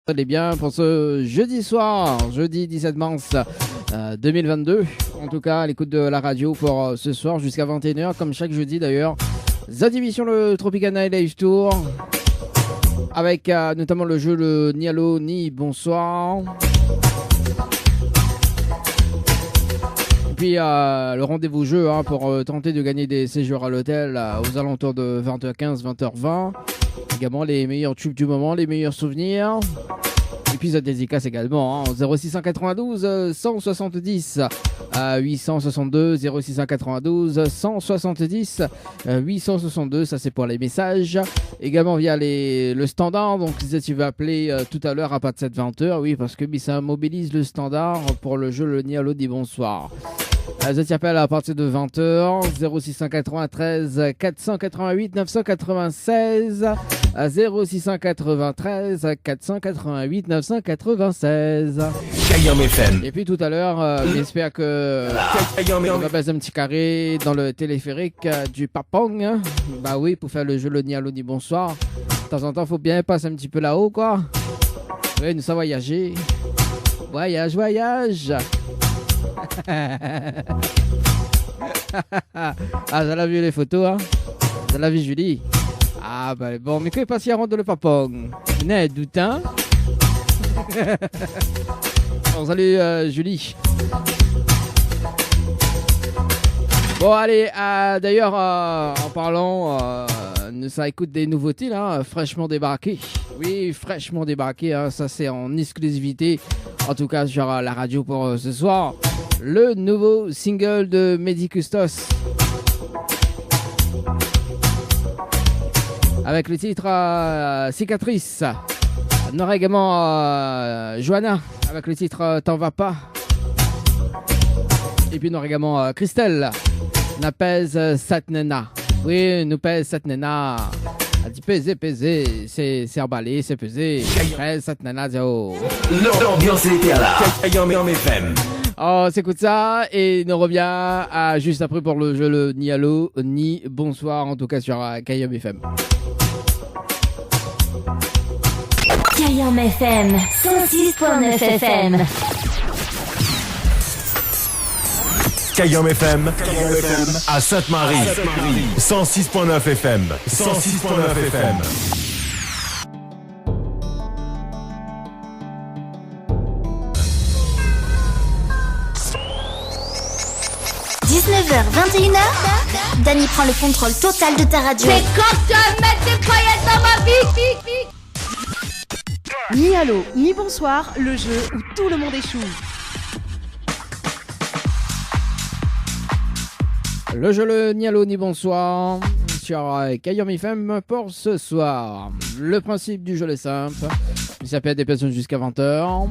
Allez bien pour ce jeudi soir, jeudi 17 mars 2022. En tout cas, à l'écoute de la radio pour ce soir jusqu'à 21h, comme chaque jeudi d'ailleurs. Cette émission, le Tropicana Live Tour, avec notamment le jeu le Ni Allo Ni Bonsoir. Et puis le rendez-vous jeu pour tenter de gagner des séjours à l'hôtel aux alentours de 20h15, 20h20. Également les meilleurs tubes du moment, les meilleurs souvenirs. Épisode dédicace également, 0692 170 862, 0692 170 862, ça c'est pour les messages. Également via le standard, donc si tu veux appeler tout à l'heure à partir de 20h, oui, parce que ça mobilise le standard pour le jeu le Ni Allo Ni Bonsoir. Je t'appelle à partir de 20h, 0693 488 996, 0693 488 996. Et puis tout à l'heure, j'espère que on va passer un petit carré dans le téléphérique du Papong. Bah oui, pour faire le jeu le Ni Allo Ni Bonsoir. De temps en temps, faut bien passer un petit peu là-haut, quoi. Oui, nous sommes voyager. Voyage. Ça l'a vu les photos, hein. Ça l'a vu Julie. Ah bah bon, mais que passe à rendre le Papong. N'est doutin. Bon, salut Julie. Bon allez, d'ailleurs en parlant, ça écoute des nouveautés là, fraîchement débarquées. Oui, fraîchement débarquées, hein, ça c'est en exclusivité, en tout cas sur la radio pour ce soir. Le nouveau single de Mehdi Custos. Avec le titre Cicatrice. On aura également Johanna avec le titre T'en vas pas. Et puis on aura également Christelle. Napèse Satnena. Oui, nous pèse Satnena. Elle dit peser, c'est emballé, c'est pesé. Pèse Satnena, zéro. L'ambiance est là. Kayam FM. On s'écoute ça et nous revient juste après pour le jeu le Ni Allo Ni Bonsoir, en tout cas sur Kayam FM. Kayam FM 106.9 FM. Kayam FM à Sainte-Marie. 106.9 FM. 106.9 FM. 19h, 21h, Dany prend le contrôle total de ta radio. C'est quand tu vas mettre des paillettes dans ma vie. Ni Allo, ni Bonsoir, le jeu où tout le monde échoue. Le jeu le Ni Allo Ni Bonsoir sur Kayam FM pour ce soir. Le principe du jeu est simple. Il s'appelle des personnes jusqu'à 20h.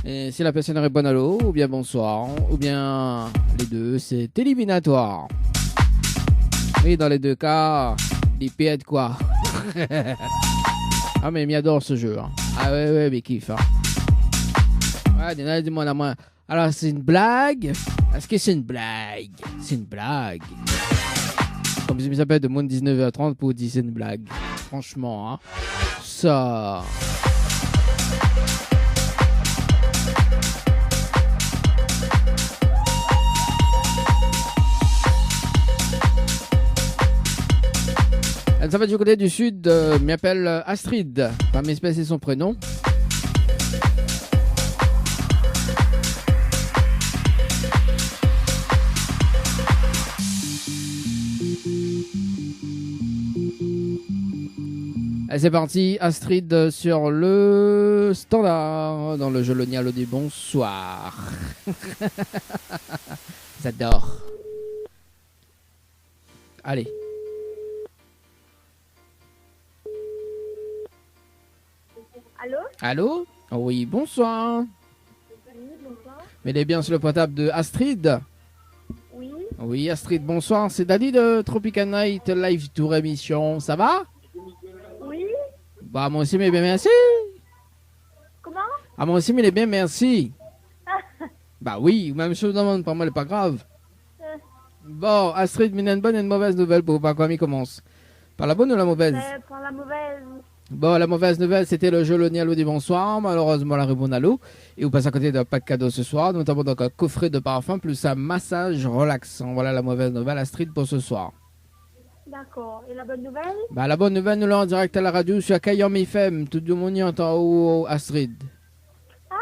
Et si la personne répond allô, ou bien bonsoir, ou bien les deux, c'est éliminatoire. Oui, dans les deux cas, des pièdes quoi. Ah, mais il adore ce jeu. Hein. Ah ouais, mais kiffe. Hein. Ouais, dis-moi la main. Alors, c'est une blague? Est-ce que c'est une blague? C'est une blague. Comme je m'appelle de moins de 19h30 pour dire c'est une blague. Franchement, hein. Ça... Elle s'appelle du côté du sud, m'appelle Astrid. Pas m'espèce c'est son prénom. Et c'est parti, Astrid sur le standard, dans le jeu le Ni Allo Ni Bonsoir. J'adore. Allez. Allô? Allô? Oui, bonsoir. Oui, bonsoir. Mais elle est bien sur le portable de Astrid. Oui, Oui, Astrid, bonsoir. C'est Dany de Tropical Night Live Tour émission. Ça va? oui. Bah, moi aussi, mais bien, merci. Comment? Ah, moi aussi, mais bien, merci. Bah oui, même chose demande, pour moi, c'est pas grave. Bon, Astrid, mais une bonne et une mauvaise nouvelle pour pas quoi il commence. Par la bonne ou la mauvaise? Par la mauvaise. Bon, la mauvaise nouvelle, c'était le jeu Le Nialo du bonsoir. Malheureusement, la rue Nalo. Et vous passez à côté d'un pack cadeau ce soir, notamment donc un coffret de parfum plus un massage relaxant. Voilà la mauvaise nouvelle, Astrid, pour ce soir. D'accord. Et la bonne nouvelle? Bah, la bonne nouvelle, nous l'avons en direct à la radio sur Kayam FM. Tout le monde y entend où, Astrid? Ah!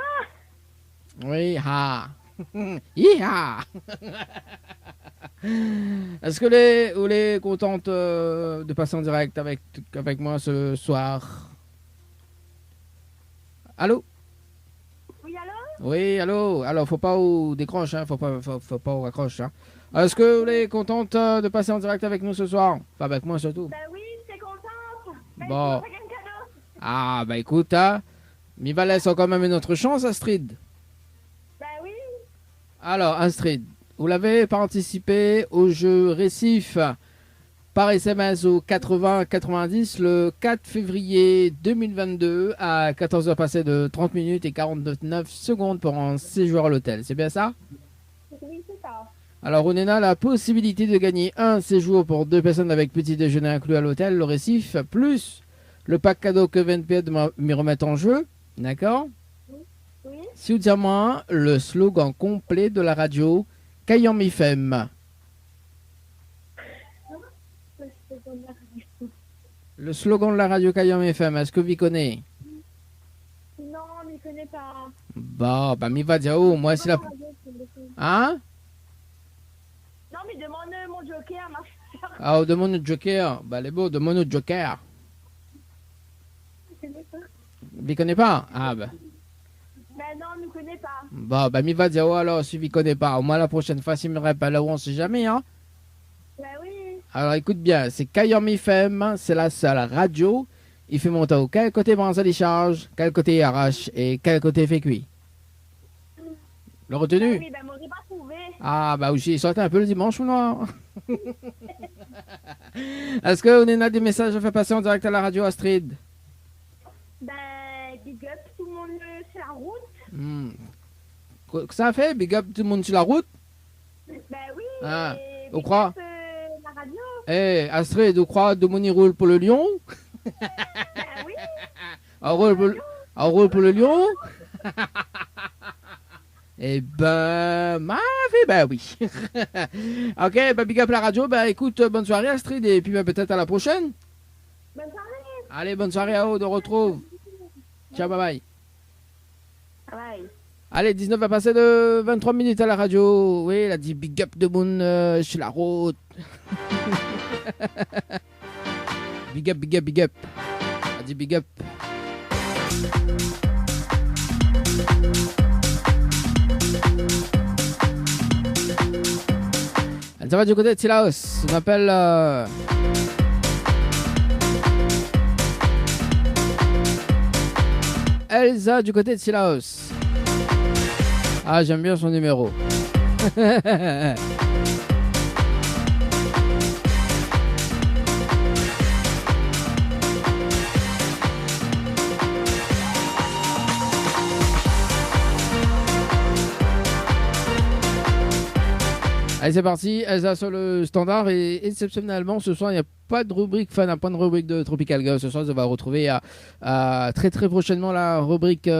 Oui, ha! Hi-ha! Est-ce que vous êtes contente de passer en direct avec moi ce soir? Allô? Oui, allô? Oui, allô? Alors, faut pas vous décroche, hein? Faut pas vous raccroche, hein? Est-ce que vous êtes contente de passer en direct avec nous ce soir? Enfin, avec moi surtout. Ben oui, c'est contente. Ben, Bon. c'est un cadeau. Ah, bah écoute, hein? Mais va laisser quand même une autre chance, Astrid. Ben oui. Alors, Astrid, vous l'avez participé au jeu Récif par SMS au 80-90 le 4 février 2022 à 14h passées de 30 minutes et 49 secondes pour un séjour à l'hôtel. C'est bien ça? Oui, c'est ça. Alors, on a la possibilité de gagner un séjour pour 2 personnes avec petit déjeuner inclus à l'hôtel, le Récif, plus le pack cadeau que VNP me remettre en jeu. D'accord? Oui. Si vous dites moi le slogan complet de la radio Kayam FM. Le slogan de la radio Kayam FM, est-ce que vous connaissez? Non, on ne connaît pas. Bah, m'y va dire où? Moi, c'est la. Hein? Non, mais demande mon joker, ma soeur. Ah, on demande le Joker. Bah, les beaux, demande le Joker. Je connais pas. Vous connaissez pas? Ah, bah. Ben non, on ne connaît pas. Bah, m'y va dire où alors, si vous connaissez pas. Au moins, la prochaine fois, s'il me rappelle, on sait jamais, hein? Ben oui. Alors, écoute bien, c'est Kayam FM, c'est la seule radio. Il fait monter au quel côté branche les charges, quel côté arrache et quel côté fait cuit. Le retenu? Oui, ben m'aurait pas trouvé. Ah, bah oui, sortez un peu le dimanche ou non? Est-ce que on a des messages à faire passer en direct à la radio, Astrid? Ben, big up, tout le monde sur la route. Quoi que ça fait? Big up tout le monde sur la route? Ben oui. Ah, et on big croit. up, la radio. Eh, Astrid, vous croyez de mon roule pour le lion? Ben oui. Un rôle pour le lion? Eh ben, ben oui. Ok, ben big up la radio. Ben écoute, bonne soirée Astrid et puis ben, peut-être à la prochaine. Bonne soirée. Allez, bonne soirée à vous, on retrouve. Ciao, bye bye. Bye. Allez, 19 va passer de 23 minutes à la radio. Oui, elle a dit big up de mon sur la route. Big up, big up, big up. Elle a dit big up. Elle va du côté de Silaos. On appelle Elsa du côté de Silaos. Ah, j'aime bien son numéro. Allez, c'est parti. Elsa sur le standard et exceptionnellement ce soir il n'y a pas de rubrique fan, un point de rubrique de Tropical Girl. Ce soir, on va retrouver très très prochainement la rubrique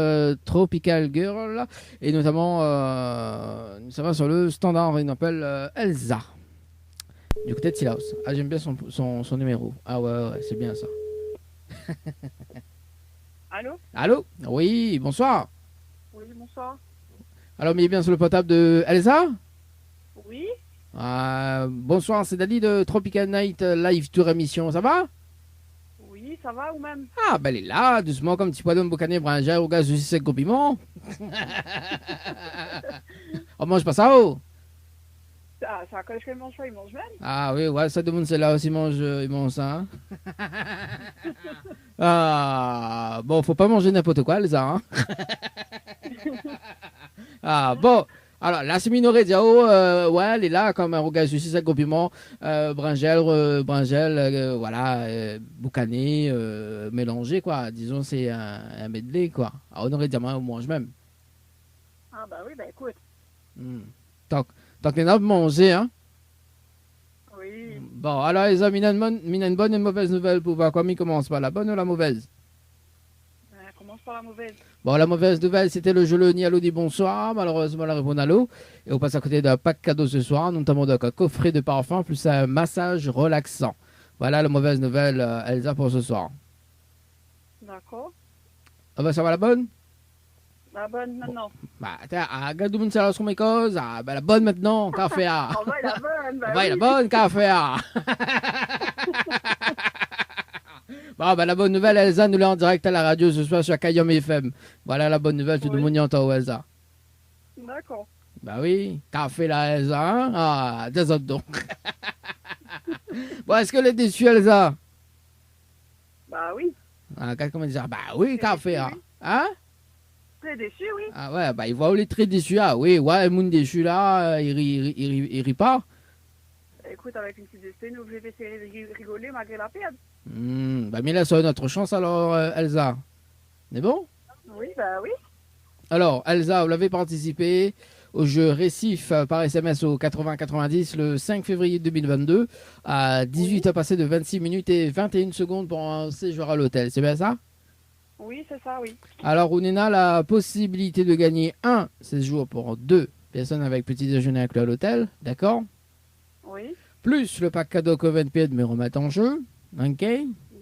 Tropical Girl et notamment ça va sur le standard. Il appelle Elsa du côté de Silaos. Ah, j'aime bien son numéro. Ah ouais, c'est bien ça. Allô? Allô? Oui, bonsoir. Oui, bonsoir. Alors, mais bien sur le portable de Elsa? Oui? Bonsoir, c'est Dali de Tropical Night Live Tour Émission, ça va? Oui, ça va ou même? Ah, ben elle est là, doucement, comme petit poisson boucané, bringère, au gaz, aussi sec, piment. On mange pas ça, oh? Ça a collé mon choix, il mange même? Ah oui, ouais, ça demande, c'est là aussi, ils mangent ça. Hein? Ah, bon, faut pas manger n'importe quoi, les hein? Ah, bon. Alors, la Séminoré Diao, ouais, elle est là comme un rouga sushi, ça compliment, bringelle, voilà, boucané, mélangé, quoi. Disons, c'est un medley, quoi. Alors, on aurait dit, on mange même. Ah, bah oui, bah écoute. Tant qu'on a mangé, hein. Oui. Bon, alors, les amis, une bonne et une mauvaise nouvelle pour voir comment il commence par la bonne ou la mauvaise? pas la mauvaise. Bon, la mauvaise nouvelle, c'était le jeu Le Nialo dit bonsoir. Malheureusement, la réponse à l'eau. Et on passe à côté d'un pack cadeau ce soir, notamment d'un coffret de parfum plus un massage relaxant. Voilà la mauvaise nouvelle, Elsa, pour ce soir. D'accord. Ah bah, ça va la bonne? La bonne maintenant. Bah, attends, regarde où ça sur mes causes. Ah, bah, la bonne maintenant, café. On va la bonne. Bah, La bonne, café. Bon, bah, la bonne nouvelle, Elsa, nous l'est en direct à la radio ce soir sur Kayom FM. Voilà la bonne nouvelle, tout le monde y entend, Elsa. D'accord. Bah oui, café la Elsa, hein? Ah, désolé donc. Bon, est-ce que est déçue, Elsa? Bah oui. Ah, comment dire? Bah oui, café, hein? Hein? Très déçu, oui. Ah ouais, bah il voit où les très déçus, ah oui, ouais, le monde déçu là, il rit pas. Écoute, avec une petite espèce, nous, je vais essayer de rigoler malgré la perte. Bah mais là, ça a notre chance alors, Elsa. C'est bon? Oui, bah oui. Alors, Elsa, vous l'avez participé au jeu Récif par SMS au 80-90 le 5 février 2022 à 18 à passer de 26 minutes et 21 secondes pour un séjour à l'hôtel. C'est bien ça? Oui, c'est ça, oui. Alors, on a la possibilité de gagner un séjour pour 2 personnes avec petit déjeuner inclus à l'hôtel, d'accord? Oui. Plus le pack cadeau Covenpay de me remettre en jeu, ok?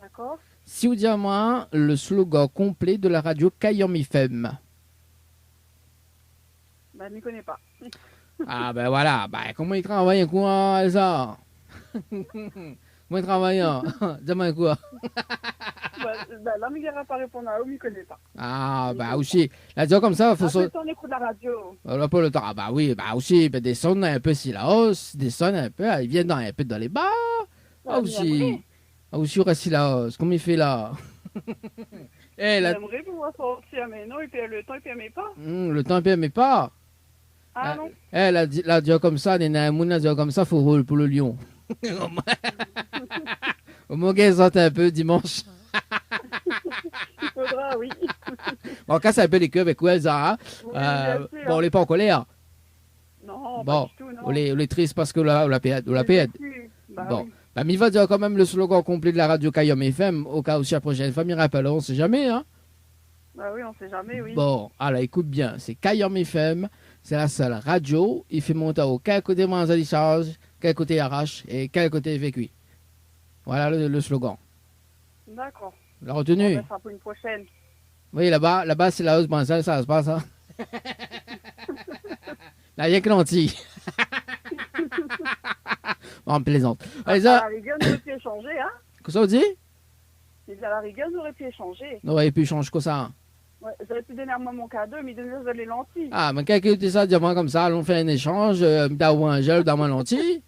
D'accord. Si vous dites à moi le slogan complet de la radio Kayom FM. Bah, je m'y connais pas. Ah ben voilà, ben comment il travaille quoi, Elsa? Comment il travaille? Dis-moi quoi? Bah, là, il n'ira pas répondre à eux, je m'y connais pas. Ah bah aussi, là déjà comme ça, il faut Après, on écoute la radio. On n'a pas le temps. Ah bah oui, bah aussi, ben descendre un peu si la hausse, descendre un peu, ils viennent un peu dans les bas. Ah aussi, ah aussi, on reste si la hausse, comme il fait là. Eh, là... J'aimerais pouvoir sortir, mais non, le temps, il ne permet pas. le temps ne permet pas. Ah non. Eh, là déjà comme ça, Nena Mouna dit comme ça, faut rouler pour le lion. Au moins qu'elle sorte un peu dimanche. Il faudra, oui. Bon, casse un peu les queues avec Elsa. Oui, bon, on n'est pas en colère. Non, bon, pas du tout, non. on est triste parce que la paix. Bah, bon, oui. bah, il va dire quand même le slogan complet de la radio Kayom FM, au cas où si la prochaine fois, il rappelle, on sait jamais, hein. Bah oui, on sait jamais, oui. Bon, alors écoute bien, c'est Kayom FM, c'est la seule radio, il fait monter au quel côté moins à charge, quel côté arrache et quel côté vécu. Voilà le slogan. D'accord. La retenue. Ça sera pour une prochaine. Oui, là-bas, c'est la hausse bancaire, ça se passe, hein. Là, il y a que l'anti. On plaisante. Allez, À ça. la rigueur, on aurait pu échanger, hein. Qu'est-ce que ça vous dit? À la rigueur, on aurait pu échanger. On aurait pu changer quoi ça? Ouais, j'aurais pu donner à moi mon cadeau, mais donner les lentilles. Ah, mais quelqu'un dit ça, dis-moi comme ça, on fait un échange, dans un gel, dans un lentille.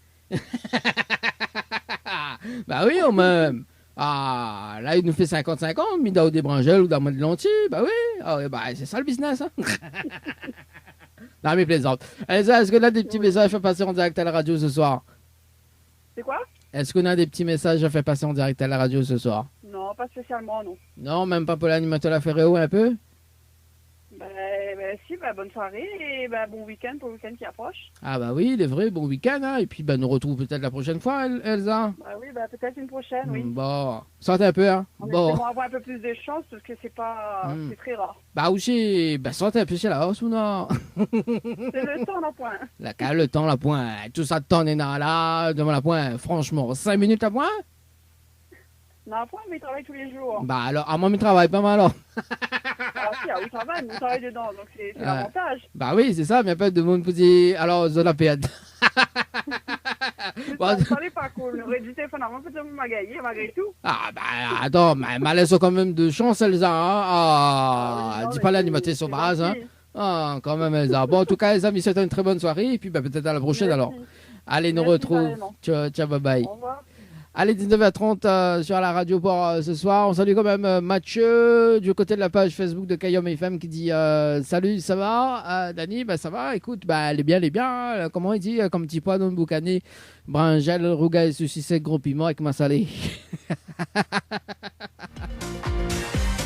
Bah oui, on me... Ah, là, il nous fait 50-50, mais dans des brangelles ou dans des lentilles, bah oui. Ah, oui, bah, c'est ça le business, hein. Non, mais plaisante. Elsa, est-ce qu'on a des petits messages à passer en direct à la radio ce soir? C'est quoi? Est-ce qu'on a des petits messages à faire passer en direct à la radio ce soir? Non, pas spécialement, non. Non, même pas pour l'animateur La Ferréo un peu? Si, bonne soirée et bon week-end pour le week-end qui approche. Ah bah oui, il est vrai, bon week-end, hein. Et puis nous retrouve peut-être la prochaine fois, Elsa. Bah oui, peut-être une prochaine, oui. Bon, sortez un peu, hein. Bon. On va avoir un peu plus de chance parce que c'est pas... c'est très rare. Bah aussi, sortez un peu chez la hausse ou non? C'est le temps, la point. Le temps, la point. Tout ça, temps est là, devant la point. Franchement, 5 minutes la point? Non, la point, mais il travaille tous les jours. Bah alors, à moi, il travaille pas mal, alors. Ah si, il travaille dedans, donc c'est l'avantage. Bah oui, c'est ça, mais pas de monde pour dire, alors, je la pète. Ça n'est pas cool. On aurait dû téléphoner avant, peut-être malgré tout. Ah bah attends, mais elle laisse quand même de chance, Elsa. Hein? Ah, dis pas l'animateur sur base. Hein? Ah, quand même, Elsa. Bon, en tout cas, les amis, c'était une très bonne soirée. Et puis peut-être à la prochaine. Merci. Alors. Allez, nous retrouve. Ciao, bye bye. Au revoir. Allez, 19h30 sur la radio pour ce soir. On salue quand même Mathieu du côté de la page Facebook de Kayom FM qui dit salut, ça va? Dani, ça va. Écoute, elle est bien. Comment il dit? Comme petit pois dans le boucané, brinjal, rougail, sushi sec, gros piment avec ma salée.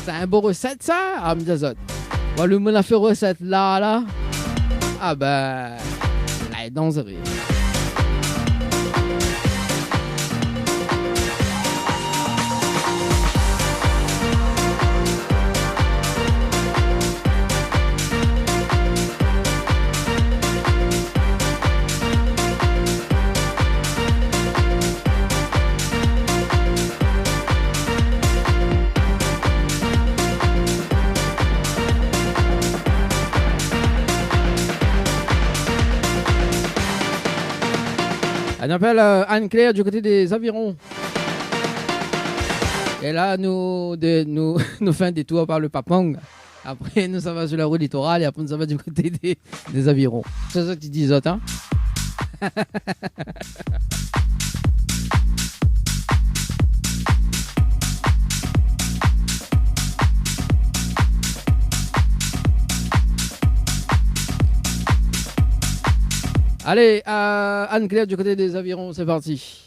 C'est un beau recette, ça? Ah, me dis bon, le monde a fait recette là. Ah, là, est dans le rire. On appelle Anne-Claire du côté des Avirons. Et là, nous fait un détour par le Papang. Après, nous, ça va sur la route littorale et après, nous, ça va du côté des Avirons. C'est ça que tu dis, autres, hein? Allez, Anne-Claire du côté des Avirons, c'est parti.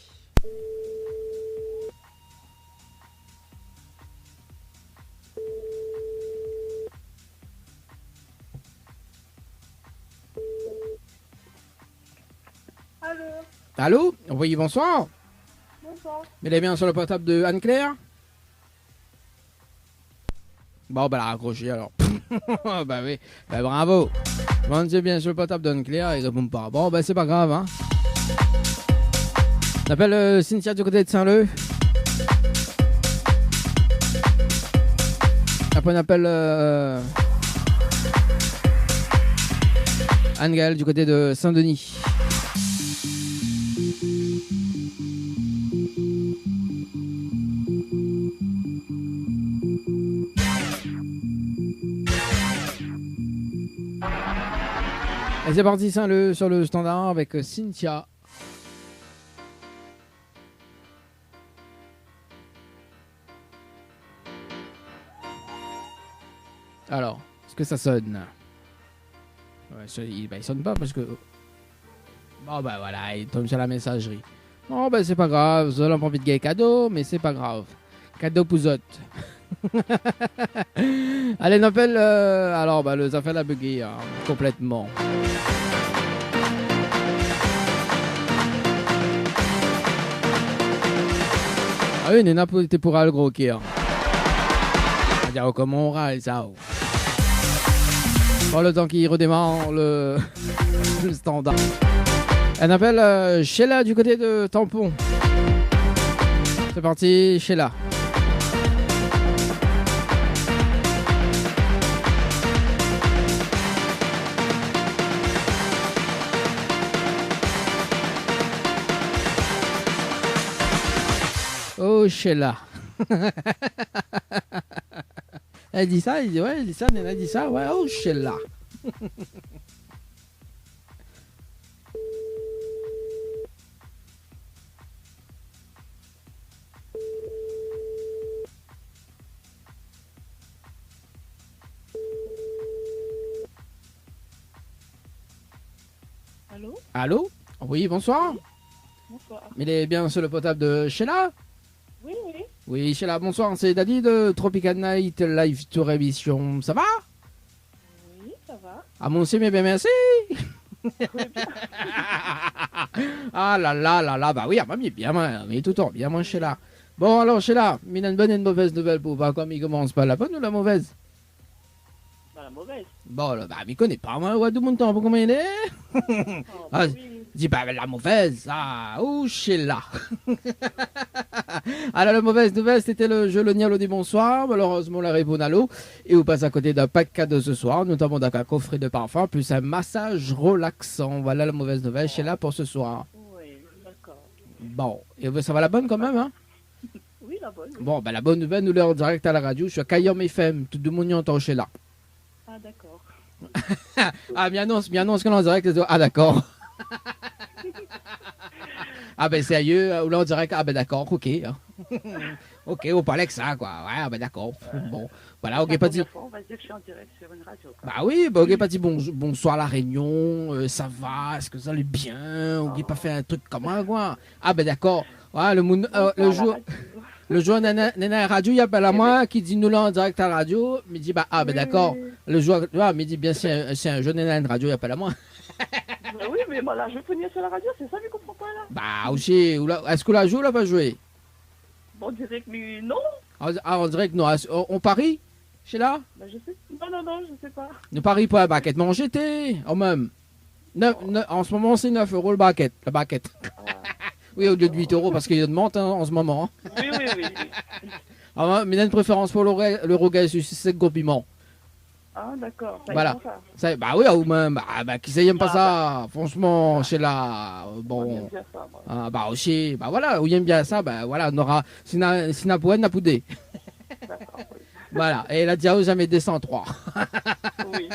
Allô. Allô? Oui, bonsoir. Bonsoir. Elle est bien sur le portable de Anne-Claire? Bon, ben, elle a raccroché alors. Bah oui, ben, bravo. Bon, c'est bien sur le portable d'Anne-Claire, il répond pas. Bon, ben, c'est pas grave, hein. On appelle Cynthia du côté de Saint-Leu. Après, on appelle Anne-Gaëlle du côté de Saint-Denis. Et c'est parti Saint-Leu sur le standard avec Cynthia. Alors, est-ce que ça sonne? Ouais, il sonne pas parce que... Bon ben voilà, il tombe sur la messagerie. Bon ben c'est pas grave, vous avez pas envie de gagner cadeau, mais c'est pas grave. Cadeau pouzotte. Allez, on appelle... alors, bah, ça fait la bugger hein, complètement. Ah oui, Néna était pour le gros qui. C'est-à-dire comment on râle ça. Bon, le temps qu'il redémarre le standard. On appelle Sheila du côté de Tampon. C'est parti, Sheila. Oh, Sheila. Elle dit ça, elle dit ça, Néna dit ça, ouais, oh, Sheila. Allô? Allô? Oui, bonsoir. Bonsoir. Il est bien sur le potable de Sheila? Oui, oui. Oui, Sheila, bonsoir, c'est Daddy de Tropical Night Live Tour Émission. Ça va? Oui, ça va. Ah, mon c'est bien, merci. Ah là là là là, bah oui, mais bien, mais tout le temps, bien, moi, Sheila. Bon, alors, Sheila, il a une bonne et une mauvaise nouvelle pour vous. Comme il commence par la bonne ou la mauvaise? Bah, la mauvaise. Bon, là, bah, il connaît pas, moi, ouais, tout mon temps, pour comment il est? Oh, Ah, oui. dis pas la mauvaise, ah, oh, Sheila. Alors, la mauvaise nouvelle, c'était le jeu Le Nialo du bonsoir. Malheureusement, la réponse à l'eau. Et vous passez à côté d'un pack cadeau ce soir, notamment d'un coffret de parfum, plus un massage relaxant. Voilà la mauvaise nouvelle, Sheila, pour ce soir. Oui, d'accord. Bon, et ça va la bonne quand même, hein? Oui, la bonne. Oui. Bon, bah, la bonne nouvelle, nous l'avons en direct à la radio. Je suis à Kayom FM, tout le monde y entend Sheila. Ah, d'accord. Ah, bien annonce qu'on est en direct. Ah, d'accord. Ah, ben, sérieux, ou là en direct. Ah, ben, d'accord, ok. Ok, on parlait que ça, quoi. Ouais, ah, ben, d'accord. Bon, voilà, ok, pas dit. On va dire que je suis en direct sur une radio. Quoi. Bah oui, bah, ok, pas dit bonsoir la Réunion, ça va, est-ce que ça allait bien, ok, pas fait un truc comme ça, quoi. Ah, ben, d'accord. Ouais, le jour Nana Radio, il appelle à moi qui dit nous là en direct à la radio. Il me dit bah ah ben d'accord. Le jour il me dit bien c'est un jeune Nana Radio, il appelle à moi. Bah oui, mais moi là je peux venir sur la radio, c'est ça, je comprends pas là. Bah aussi, est-ce que la joue ou l'a pas joué? Bon, on dirait que mais non. Ah on dirait que non. On parie chez là? Bah je sais. Non, je sais pas. Ne parie pas la baquette, mais en GT, en même. En ce moment c'est 9 euros la baquette. Oui, au lieu de 8 euros parce qu'il y a de menthe hein, en ce moment. Hein. Oui. Ah, mais il y a une préférence pour le Rogaille, c'est le gros piment. Ah, d'accord. Ça, Voilà. ils font ça. Ça, bah oui, ou même, qui ça y aime pas ça, franchement, chez la, Moi, j'aime bon, bien ça, moi. bah aussi, bah voilà, où il aime bien ça, bah voilà, on aura, si n'a pas, n'a poudé. D'accord, oui. Voilà, et la diao jamais descend en 3. Oui.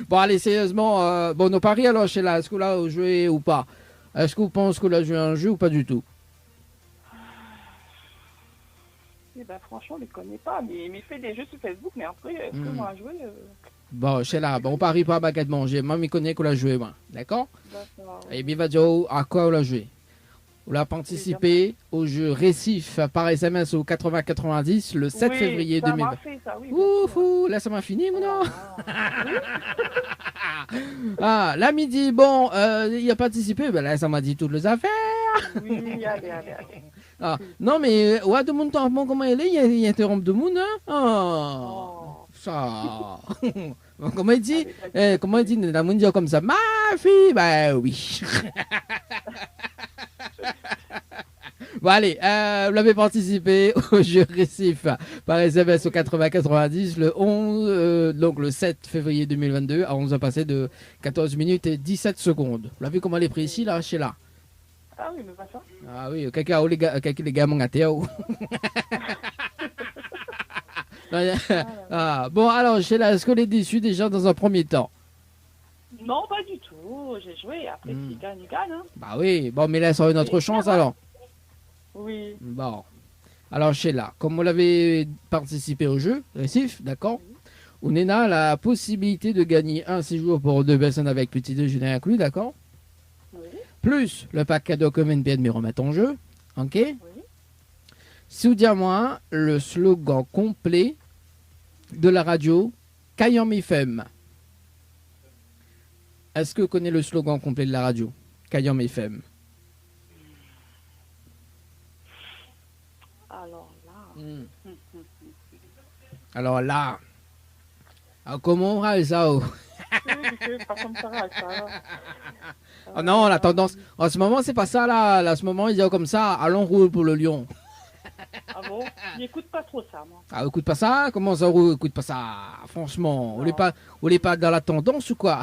Bon, allez, sérieusement, bon, nos paris alors, chez la, est-ce que là, vous jouez ou pas? Est-ce que vous pensez que là, joué un jeu ou pas du tout? Eh ben, franchement, je ne les connais pas, mais il fait des jeux sur Facebook, mais après, est-ce que moi, à jouer Bon, chez là, bon, on parie pas à baguette manger, moi, je connais qu'on l'a joué, moi, d'accord? D'accord. Et bien, va dire, à quoi on l'a joué? On l'a participé au jeu Récif par SMS au 80-90 le 7 février ça 2020. m'a fait ça, oui. Ouf, ouf, là ça m'a fini, mon nom. Ah, là midi, bon, il a participé, ben là ça m'a dit toutes les affaires. Oui, allez. Ah, non mais, ouais, de mon temps, bon, comment il est, il interrompt de monde, hein. Oh, ça. Comment il dit, comment il dit, la monde dit comme ça, ma fille, ben oui. Bon allez, vous l'avez participé au jeu Récif par SMS au 80-90 le 11, donc le 7 février 2022 à 11h passé de 14 minutes et 17 secondes. Vous l'avez comment les prix ici là, chez là? Ah oui, mais pas ça. Ah oui, cacao les gars mon gâteau. Ah, bon alors chez là, est-ce qu'on est déçu déjà dans un premier temps? Non, pas du tout. J'ai joué. Après, s'il gagne, il gagne. Hein. Bah oui, bon mais là ça aura une autre chance alors. Oui. Bon. Alors, Sheila, comme vous l'avez participé au jeu, Récif, d'accord, on est là la possibilité de gagner un séjour pour 2 personnes avec petit déjeuner inclus, d'accord, Oui. plus le pack cadeau commun bien de me remettre en jeu, ok. Oui. Si vous dites moi le slogan complet de la radio Kayam FM. Est-ce que vous connaissez le slogan complet de la radio Kayam FM? Alors là, comment on va ça? Oh non, la tendance, en ce moment, c'est pas ça là. En ce moment, ils disent comme ça, allons rouler pour le lion. Ah bon? J'écoute pas trop ça, moi. Ah, écoute pas ça? Comment ça roule? Écoute pas ça? Franchement, on n'est pas dans la tendance ou quoi?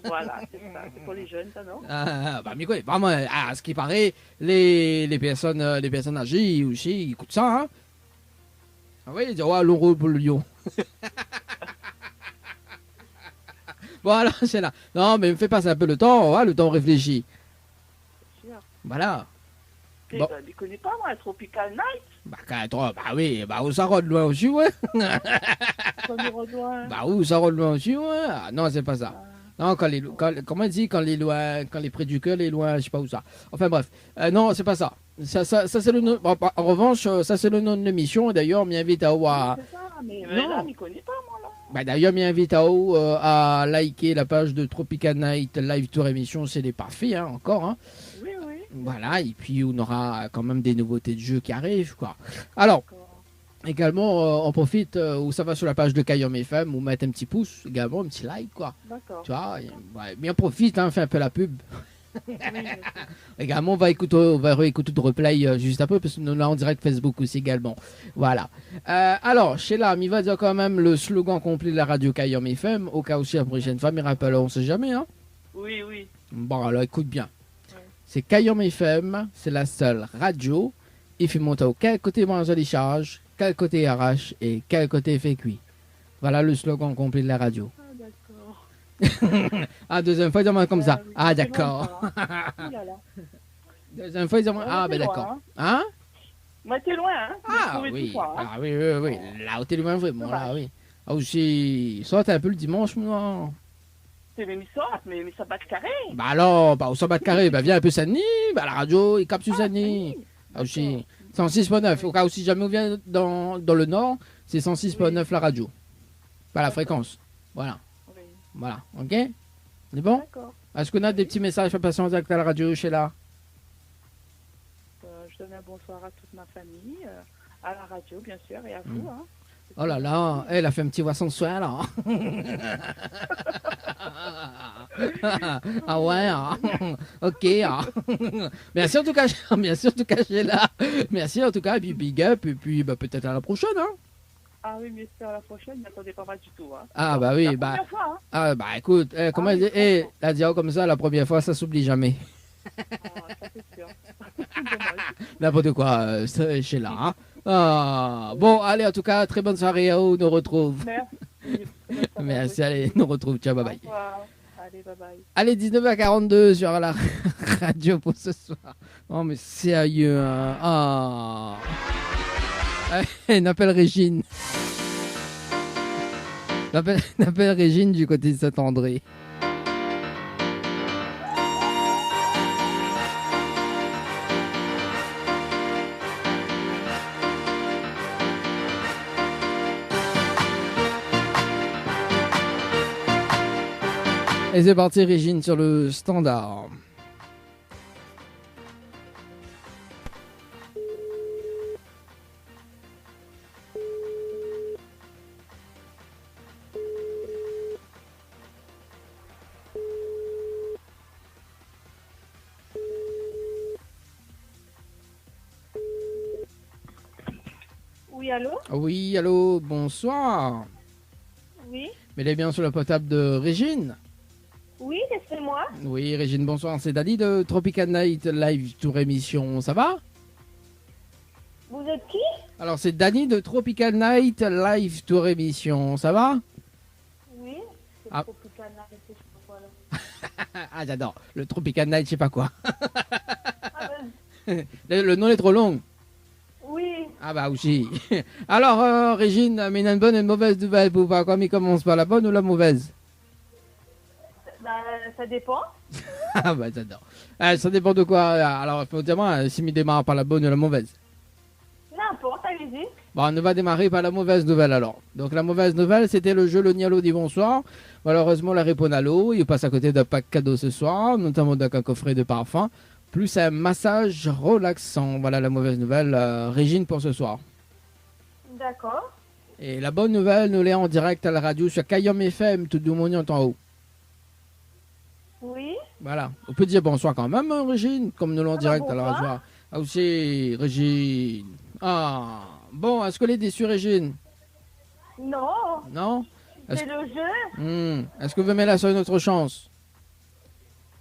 Voilà, c'est ça. C'est pour les jeunes, ça, non? Bah, mais quoi, vraiment, à ce qui paraît, les personnes âgées aussi, ils écoutent ça, hein? Ah oui, ils disent, ouais, allons rouler pour le lion. Voilà, c'est là. Non, mais me fais passer un peu le temps, hein, le temps réfléchi. Voilà. Bon. Je ne connais pas, moi, Tropical Night. Bah oui, bah où ça rôde loin aussi, ouais. Ça me rejoint. Bah où ça rôde loin aussi, ouais. Ah, non, c'est pas ça. Non, comment on dit, quand les loin, quand les près du cœur, les loin, je sais pas où ça. Enfin bref, non, c'est pas ça. Ça c'est le nom. En revanche, ça c'est le nom de l'émission. D'ailleurs, m'y invite à voir. C'est ça, mais là, je connais pas, moi, là. Bah d'ailleurs, m'y invite à liker la page de Tropical Night Live Tour émission. C'est des parfaits, hein, encore, hein. Oui, oui. Voilà, et puis on aura quand même des nouveautés de jeux qui arrivent, quoi. Alors, également, on profite où ça va sur la page de Kayam FM, vous mettez un petit pouce, également un petit like, quoi. D'accord. Tu vois, ouais, mais on profite, hein, fait un peu la pub. Oui, également, on va réécouter de replay juste un peu, parce que nous là en direct Facebook aussi également. Voilà. Alors, Sheila, il va dire quand même le slogan complet de la radio Kayam FM, au cas où si la prochaine fois, mais rappelle, on sait jamais, hein. oui, oui. Bon, alors écoute bien. C'est Kayam FM, c'est la seule radio. Il fait monter au quel côté mange les charges, quel côté arrache et quel côté fait cuit. Voilà le slogan complet de la radio. Ah, d'accord. Ah, deuxième fois, ils ont comme ça. Ah, d'accord. Deuxième fois, ils ont ah, ben d'accord. Hein? Moi, t'es loin, hein? Ah, oui. Fois, hein? Ah, oui, oui, oui. Là où t'es loin, vraiment, là, oui. Ah, aussi, soit un peu le dimanche, moi. C'est l'émission, mais ça bat de carré. Bah alors, bah, au 100 battre carré, bah viens un peu Sani, bah la radio, il capte sur Sani. Ah, aussi, 106.9, au cas où si jamais on vient dans le nord, c'est 106.9 la radio. Pas la fréquence. Voilà. Oui. Voilà, ok? C'est bon? D'accord. Est-ce qu'on a des petits messages à passer en direct à la radio, Sheila? Je donne un bonsoir à toute ma famille, à la radio, bien sûr, et à vous, hein. Oh là là, elle a fait un petit voix sensuel là. Ah ouais, hein. Ok. Hein. Merci en tout cas, Sheila. Merci en tout cas, et puis big up, et puis bah, peut-être à la prochaine. Hein. Ah oui, mais c'est à la prochaine, ne m'attendez pas mal du tout. Hein. Ah bah oui, La bah... première fois, hein. Ah bah écoute, comment elle dit, la dire comme ça la première fois, ça s'oublie jamais. Ah, ça c'est sûr. Dommage. N'importe quoi, c'est chez là. Hein. Ah, bon, allez, en tout cas, très bonne soirée à vous, nous retrouve. Merci. Merci, allez, nous retrouve, ciao, bye bye. Au revoir. Allez, bye bye. Allez, 19h42 sur la radio pour ce soir. Oh, mais sérieux, hein. Ah. On appelle Régine. On appelle Régine du côté de Saint-André. Et c'est parti, Régine, sur le standard. Oui, allô? Oui, allô, bonsoir. Oui. Mais elle est bien sur le portable de Régine. Oui, c'est moi. Oui, Régine, bonsoir. C'est Dali de Tropical Night Live Tour Émission. Ça va? Vous êtes qui? Alors, c'est Dani de Tropical Night Live Tour Émission. Ça va? Oui. C'est Ah. Tropical Night, je sais pas quoi, là. Ah, j'adore. Le Tropical Night, je sais pas quoi. Ah, ben, Le nom est trop long. oui. Ah bah aussi. Alors, Régine, mais une bonne et une mauvaise nouvelle pour voir comme il commence par la bonne ou la mauvaise? Bah, ça dépend. Ah bah j'adore. Ça dépend de quoi. Alors, faut dire moi, si il démarre par la bonne ou la mauvaise. N'importe, allez-y. Bon, on va démarrer par la mauvaise nouvelle alors. Donc la mauvaise nouvelle, c'était le jeu Le Nialo dit bonsoir. Malheureusement, la réponse à l'eau. Il passe à côté d'un pack cadeau ce soir, notamment d'un coffret de parfum, plus un massage relaxant. Voilà la mauvaise nouvelle, Régine, pour ce soir. D'accord. Et la bonne nouvelle, nous l'est en direct à la radio sur Kayom FM, tout le monde en haut. Oui. Voilà. On peut dire bonsoir quand même, hein, Régine, comme nous l'en direct à la bonsoir. radio. Ah aussi, Régine. Ah, bon, est-ce que les déçue, Régine? Non. Non? C'est le jeu. Est-ce que vous mettez là sur une autre chance?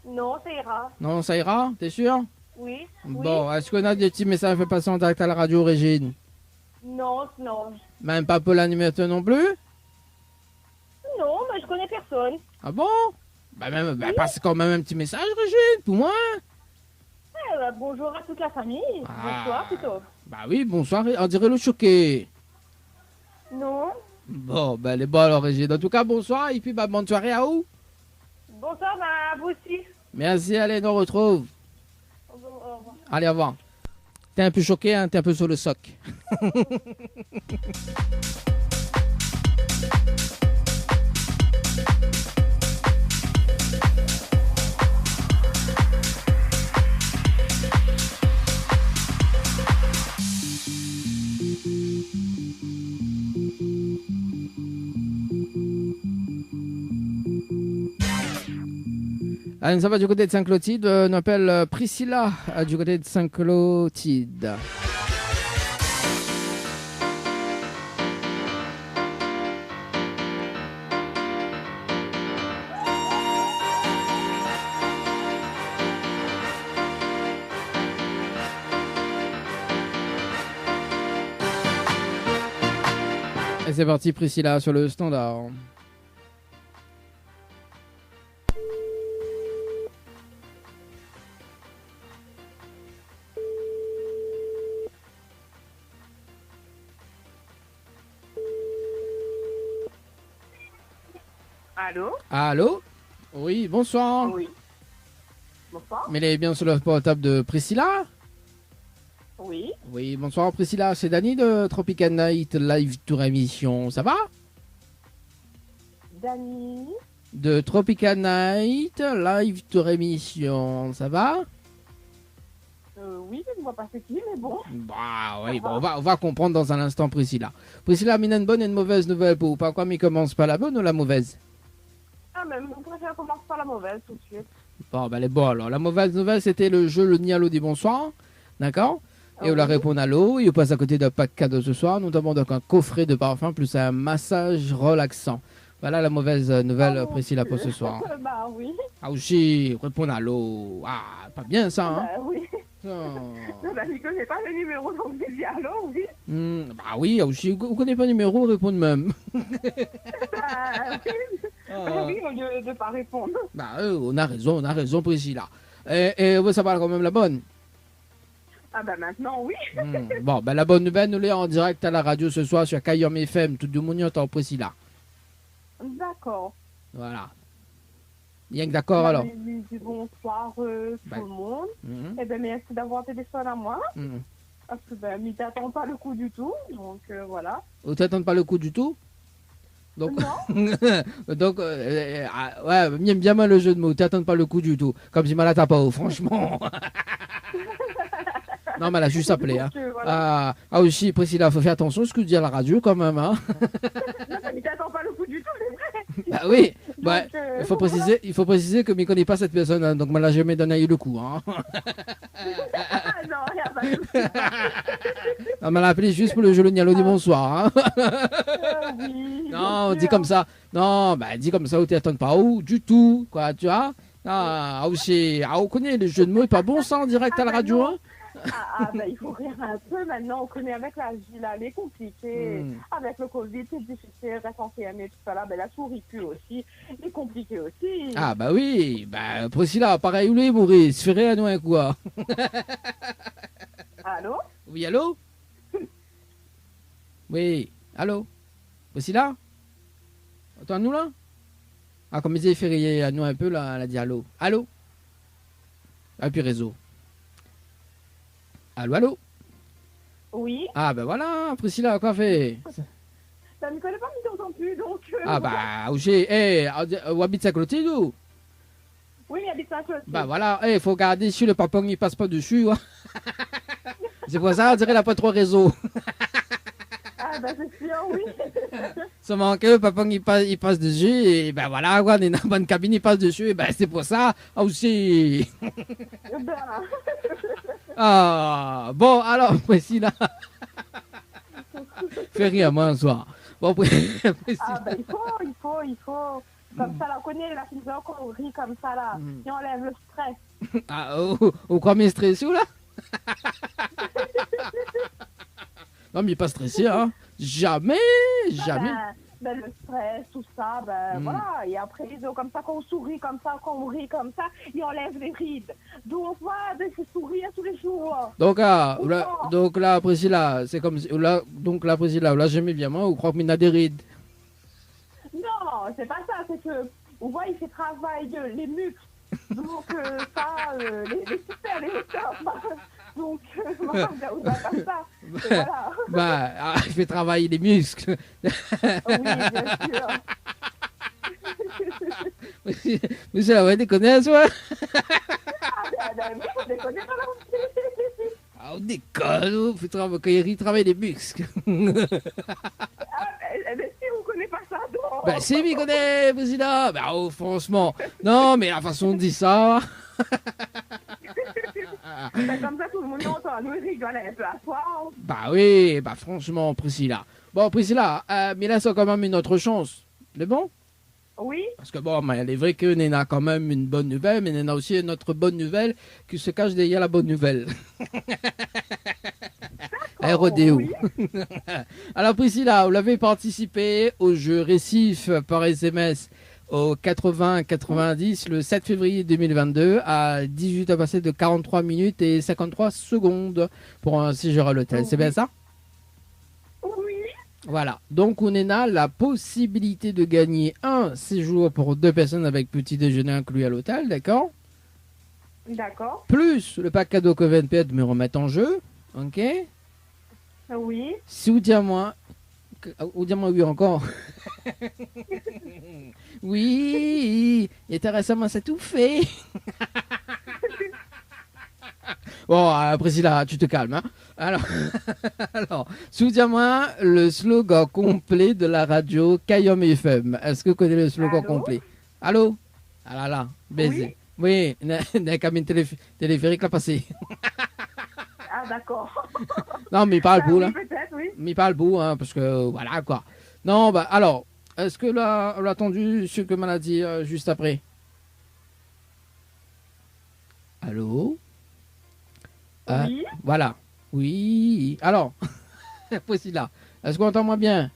Non, ça ira. Non, ça ira? T'es sûr? Oui. Bon, est-ce qu'on a des petits messages à faire passer en direct à la radio, Régine? Non, non. Même pas pour l'animateur non plus? Non, mais je connais personne. Ah bon? Bah, passe quand même un petit message, Régine, pour moi. Eh ben, bonjour à toute la famille. Bonsoir plutôt. Bah oui, bonsoir, on dirait le choqué. Non. Bon, bah elle est bonne alors, Régine. En tout cas, bonsoir, et puis bah, bonne soirée à vous. Bonsoir, bah, à vous aussi. Merci, allez, nous retrouve. Au revoir. Allez, au revoir. T'es un peu choqué, hein, t'es un peu sur le soc. Allez, ça va du côté de Saint-Clotilde. On appelle Priscilla du côté de Saint-Clotilde. Et c'est parti, Priscilla, sur le standard. Allô? Allô? Oui, bonsoir. Oui. Bonsoir. Mais elle est bien sur le portable de Priscilla? Oui. Oui, bonsoir Priscilla, c'est Dani de Tropical Night Live Tour Émission, ça va? Dani. De Tropical Night Live Tour Émission, ça va? Oui, je ne vois pas ce qui, mais bon. Bah oui, bon, on va comprendre dans un instant Priscilla. Priscilla, mais une bonne et une mauvaise nouvelle pour vous. Pas quoi, mais commence par la bonne ou la mauvaise? Ah, mais on préfère commencer par la mauvaise tout de suite. Bon, bah elle est bonne alors. La mauvaise nouvelle, c'était le jeu Le Nialo dit bonsoir, d'accord? Et on la répond à l'eau. Et on passe à côté d'un pack cadeau ce soir, notamment donc un coffret de parfum plus un massage relaxant. Voilà la mauvaise nouvelle, Priscilla, pour ce soir. Bah oui. Ah aussi, répondre à l'eau. Ah, pas bien ça, hein? Bah oui. Oh. Non, bah, je connais pas le numéro, donc j'ai dit allô, oui. Bah oui, ah aussi, vous connaissez pas le numéro, répondez même. Bah oui, au lieu de pas répondre. Bah on a raison, Priscilla. Et ça parle quand même la bonne. Ah bah maintenant, oui. Bon, ben la bonne nouvelle, nous l'est en direct à la radio ce soir sur Kayom FM, tout le monde y entend Priscilla. D'accord. Voilà. Rien que d'accord alors. Du bonsoir tout le monde. Et ben merci d'avoir téléphone à moi. Parce que ben, m'y t'attends pas le coup du tout. Donc voilà. Vous t'attendez pas le coup du tout? Donc, donc ouais, bien mal le jeu de mots. T'attends pas le coup du tout. Comme si Malata pas, franchement. Non, mais elle a juste appelé. Hein. Voilà. Ah aussi, Priscilla, faut faire attention à ce que tu dis à la radio quand même. Hein. Non, mais t'attends pas le coup du tout, c'est vrai. Bah oui. Donc, bah, il faut préciser que je ne connais pas cette personne. Hein, donc, elle n'a jamais donné le coup. Hein. Non, il n'y a pas de souci. Elle m'a appelé juste pour le jeu de Nialo du bonsoir. Hein. Oui, non, dit comme ça. Non, bah dis comme ça, où tu n'attends pas où du tout. Quoi, tu vois? Ah, aussi, on connaît le jeu de mots, pas bon ça en direct à la radio. Hein. Bah, il faut rire un peu maintenant. On connaît avec la vie, là, elle est compliquée. Avec le Covid, c'est difficile, reste enfermé, tout ça là. Ben, la souris pue aussi, est compliqué aussi. Ah, bah oui, bah, Priscilla, pareil, où est Maurice? Ferait à nous un quoi? Allô? Oui, allô? Oui, allô? Priscilla? Entends-nous là? Ah, comme il disait, ferait à nous un peu là, elle a dit allô. Allô? Ah, puis réseau. Allô, allô? Oui. Ah, ben voilà, Priscilla, quoi fait? Ça ne me connaît pas, mais t'entends plus, donc... Ah, bah, j'ai... où habite sa clôture, nous? Oui, il habite sa clôture. Bah, voilà, il faut garder si le papa il passe pas dessus. Hein. C'est pour ça, on dirait qu'il n'a pas trop réseau. Ah, bah, c'est sûr, oui. Seulement que le papa il passe dessus, et ben voilà, quoi, on est dans la bonne cabine, il passe dessus, et ben c'est pour ça, aussi. Ah, bon, alors, Priscilla. Fais rire à moi un soir. Bon, Priscilla. Ah, ben, il faut. Comme ça, là, on connaît la fille qu'on rit comme ça, là. Et on enlève le stress. Ah, au quoi stressé, là? Non, mais il n'est pas stressé, hein. Jamais. Ben, le stress, tout ça, voilà. Et après, comme ça, qu'on sourit comme ça, qu'on rit comme ça, il enlève les rides. Donc, voilà, il faut sourire tous les jours. Donc, là, Priscilla, c'est comme si, donc là, Priscilla, là, j'aimais bien, moi, ou crois qu'il y a des rides? Non, c'est pas ça, c'est que, on voit, il fait travail les muscles. Donc, les super, les muscles. Donc, moi, on va comme ça. Voilà. Bah, il fait travailler les muscles. Oui, bien sûr. Mais c'est la vraie déconner, toi. On déconne pas là. Ah, on déconne, quand il travaille les muscles. Mais si vous connaissez pas ça, donc. Ben, si, il connaît, président. Ben, oh, franchement. Non, mais la façon de dire ça. Comme ça, tout le monde entend. Nous, il rigole un peu à soir. Bah oui, bah franchement, Priscilla. Bon, Priscilla, mais là, c'est quand même une autre chance. C'est bon? Oui. Parce que bon, il est vrai que Néna a quand même une bonne nouvelle, mais Néna a aussi une autre bonne nouvelle qui se cache derrière la bonne nouvelle. RODO. Oui. Alors, Priscilla, vous l'avez participé au jeu Récif par SMS au 80-90 le 7 février 2022 à 18 à passer de 43 minutes et 53 secondes pour un séjour à l'hôtel. C'est bien ça? Oui. Voilà. Donc, on a la possibilité de gagner un séjour pour 2 personnes avec petit déjeuner inclus à l'hôtel, d'accord? D'accord. Plus le pack cadeau que VNP me remettre en jeu, ok? Oui. Si vous dites moi, oui encore. Oui, il était récemment ça tout fait. Bon, Priscilla, tu te calmes. Hein? Alors, souviens-moi le slogan complet de la radio Kayom FM. Est-ce que vous connaissez le slogan complet? Allô? Ah là là, baiser. Oui, n'a qu'à une téléphérique l'a passé. Ah, d'accord. Non, mais pas le bout, Oui, là. peut-être, oui. Mais pas le bout, hein, parce que voilà, quoi. Non, bah, alors, est-ce que là, on l'a attendu ce que m'a dit juste après? Allô? Oui. Voilà. Oui. Alors, Priscilla, est-ce qu'on entend moins bien?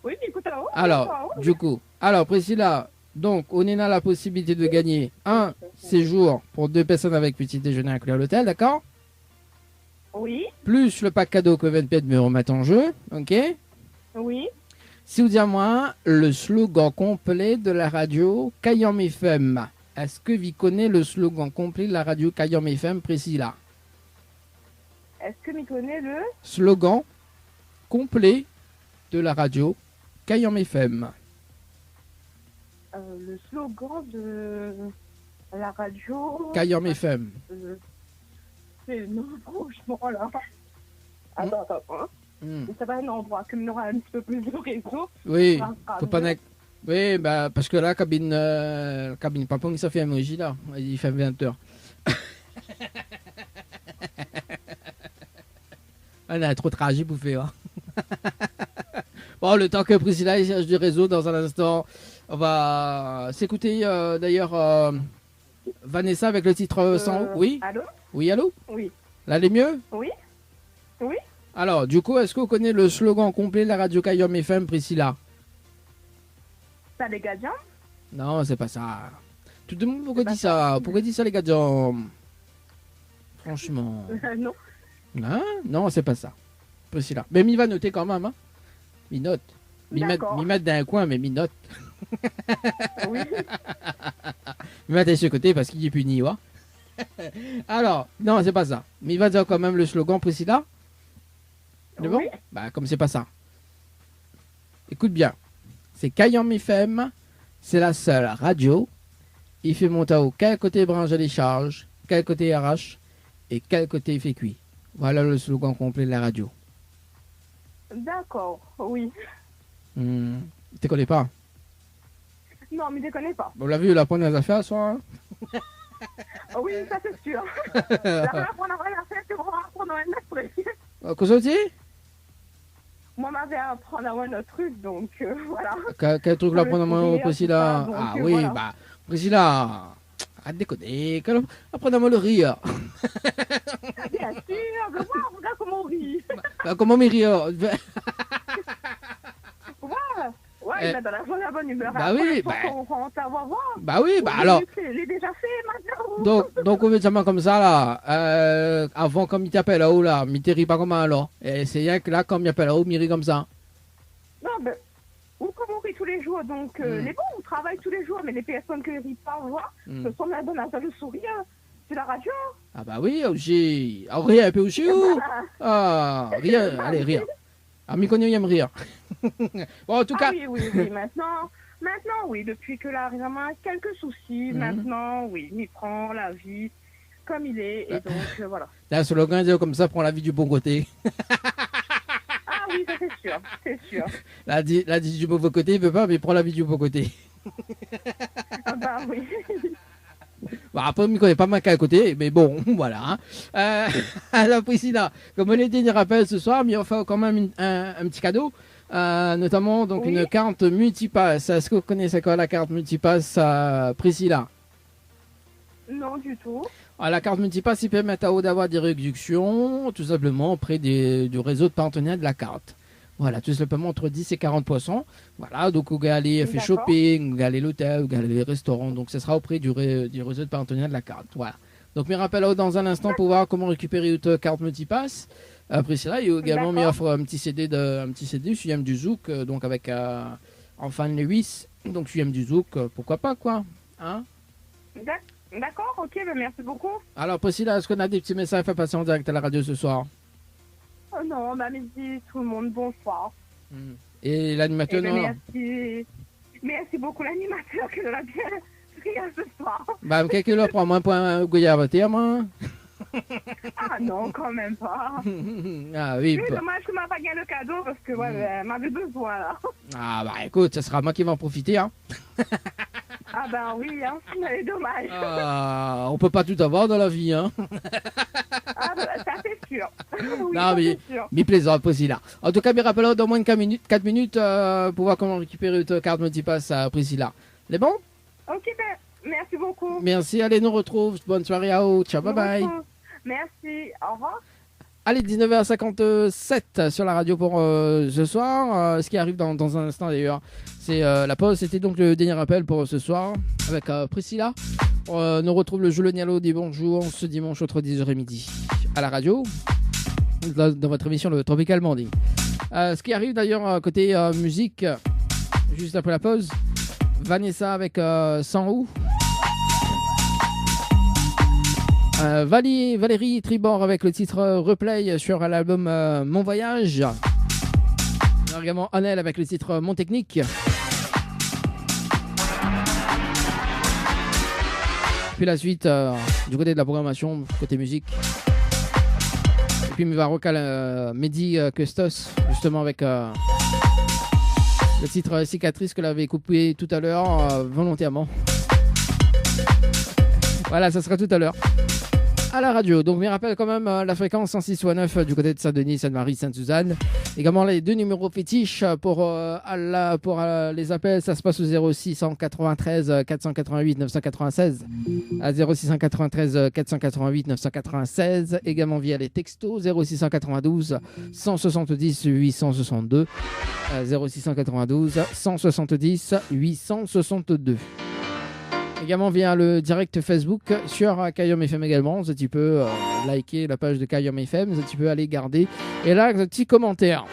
Oui, écoute, oh, Alors, oh, du coup, alors Priscilla, donc on est là la possibilité de gagner un séjour pour 2 personnes avec petit déjeuner inclus à l'hôtel, d'accord? oui, Plus le pack cadeau que VNP me remettre en jeu, ok? oui. Si vous dites à moi le slogan complet de la radio Kayam FM. Est-ce que vous connaissez le slogan complet de la radio Kayam FM, Priscilla? Est-ce que tu connais le... Slogan complet de la radio Kayam FM. Le slogan de la radio... Kayam FM. C'est non, franchement, là. Attends. Hein. C'est pas un endroit comme il y aura un petit peu plus de réseau. Oui, Ça sera faut pas mieux. Oui, bah, parce que là, cabine Papong, ça fait un emoji là. Il fait 20h. On a trop tragique pour faire. Bon, le temps que Priscilla il cherche du réseau dans un instant, on va s'écouter d'ailleurs Vanessa avec le titre 100. Oui? Allô? Oui, allô? Oui. Là, elle est mieux? Oui? Oui? Alors, du coup, est-ce que vous connaissez le slogan complet de la radio Kayam FM, Priscilla? T'as les gardiens? Non, c'est pas ça. Tout le monde, pourquoi pas dit ça? Pourquoi dit ça, les gars? Franchement. Non. Hein? Non, c'est pas ça. Priscilla. Mais mi va noter quand même, hein? Mi note. D'accord. Mi mettre dans un coin, mais mi note. Oui. Mi mettre de ce côté parce qu'il est puni, ouais. Alors, non, c'est pas ça. Mais il va dire quand même le slogan, Priscilla. C'est bon? Oui. Bah, comme c'est pas ça. Écoute bien. C'est Kayam FM. C'est la seule radio. Il fait monter au quel côté branche les charges, quel côté arrache et quel côté il fait cuit. Voilà le slogan complet de la radio. D'accord, oui. Tu te connais pas? Non, mais je ne connais pas. On l'a vu, la première affaire ce soir. Oui, ça c'est sûr. La première fois, on a rien à faire, c'est qu'on va apprendre un autre truc. Qu'est-ce que tu dis? Moi, on m'avait apprendre un autre truc, donc voilà. Quel truc là Le prendre moi sourire, Priscilla? tout ça, Ah donc, oui, voilà. bah Priscilla. Arrête de déconner. Apprends-moi le rire. Bien sûr, je vois, regarde comment on rit. Bah, comment me rire? Ouais, il met dans la bonne humeur. Bah Après, oui, faut bah. qu'on rentre à voir. Bah oui, bah alors. Il est déjà fait maintenant. Donc on veut dire comme ça là. Avant comme il t'appelle là-haut là, il te rit pas comme alors. Et c'est rien que là comme il t'appelle là-haut, il rit comme ça. Non, mais ou comme on rit tous les jours, donc les bons, on travaille tous les jours, mais les personnes qui ne rient pas, on voit, ce sont la bonne le sourire. C'est la radio. Ah bah oui, aussi. Ah, rire un peu aussi ou? Ah, rire, allez, rire. Ah, m'y connaît, il aime rire. Bon, en tout cas. Oui, maintenant, oui, depuis que là, récemment, quelques soucis, maintenant, oui, il prend la vie comme il est, et donc, voilà. Là, le slogan dit comme ça, prend la vie du bon côté. Ah oui, ça c'est sûr. Là, dit du mauvais côté, il veut pas, mais il prend la vie du bon côté. Ah bah oui. Bon, après, il ne connaît pas mal qu'à côté, mais bon, voilà. Alors, Priscilla, comme on l'a dit, rappel ce soir, mais on fait quand même un petit cadeau, notamment donc une carte multipass. Est-ce que vous connaissez quoi la carte multipass, Priscilla? Non, du tout. Alors, la carte multipass, il permet à vous d'avoir des réductions, tout simplement, auprès du réseau de partenaires de la carte. Voilà, tout simplement entre 10 et 40%. Voilà, donc vous allez faire shopping, vous allez l'hôtel, vous allez les restaurants. Donc, ce sera auprès du réseau de partenaires de la carte. Voilà. Donc, me rappelle dans un instant pour voir comment récupérer votre carte multipass. Priscilla, il y a également mis offre un petit CD sur YM du Zouk, donc avec Enfin Lewis. Donc, sur YM du Zouk, pourquoi pas, quoi. Hein? D'accord, ok, ben merci beaucoup. Alors, Priscilla, est-ce qu'on a des petits messages à faire passer en direct à la radio ce soir? Oh non, bah midi, tout le monde, bonsoir. Et l'animateur, non? Merci beaucoup l'animateur qui l'a bien pris ce soir. Bah, quelqu'un là prend moins point Goya à voter, moi. Ah non, quand même pas. Ah oui. C'est dommage que je m'ai pas gagné le cadeau parce que ouais, m'avait besoin là. Ah bah écoute, ça sera moi qui vais en profiter, hein. Ah ben oui, hein, c'est dommage. On peut pas tout avoir dans la vie, hein. Ah ben, ça c'est sûr. Oui, Non, ça, mais, c'est sûr. mais plaisant, Priscilla. En tout cas, me rappelle dans moins de 4 minutes pour voir comment récupérer ta carte multipass à Priscilla. C'est bon? Ok, ben, merci beaucoup. Merci, allez, nous retrouve. Bonne soirée à vous. Ciao, bye bye. Merci, au revoir. Allez, 19h57 sur la radio pour ce soir. Ce qui arrive dans un instant d'ailleurs, c'est la pause. C'était donc le dernier appel pour ce soir avec Priscilla. On nous retrouve le jeu Le Nialo des bonjours ce dimanche entre 10h et midi à la radio, dans votre émission le Tropical Morning. Ce qui arrive d'ailleurs côté musique, juste après la pause, Vanessa avec Sans Où. Valérie Tribord avec le titre Replay sur l'album Mon Voyage. Également Annelle avec le titre Mon Technique. Puis la suite du côté de la programmation, côté musique. Et puis il va recaler Mehdi Custos justement avec le titre Cicatrice que l'avait coupé tout à l'heure volontairement. Voilà, ça sera tout à l'heure à la radio. Donc, je me rappelle quand même la fréquence 106.9 du côté de Saint-Denis, Sainte-Marie, Sainte-Suzanne. Également, les deux numéros fétiches pour les appels. Ça se passe au 0693 488 996. À 0693 488 996. Également via les textos 0692 170 862. 0692 170 862. Également via le direct Facebook sur Kayom FM également. Tu peux liker la page de Kayom FM, tu peux aller garder. Et là, un petit commentaire.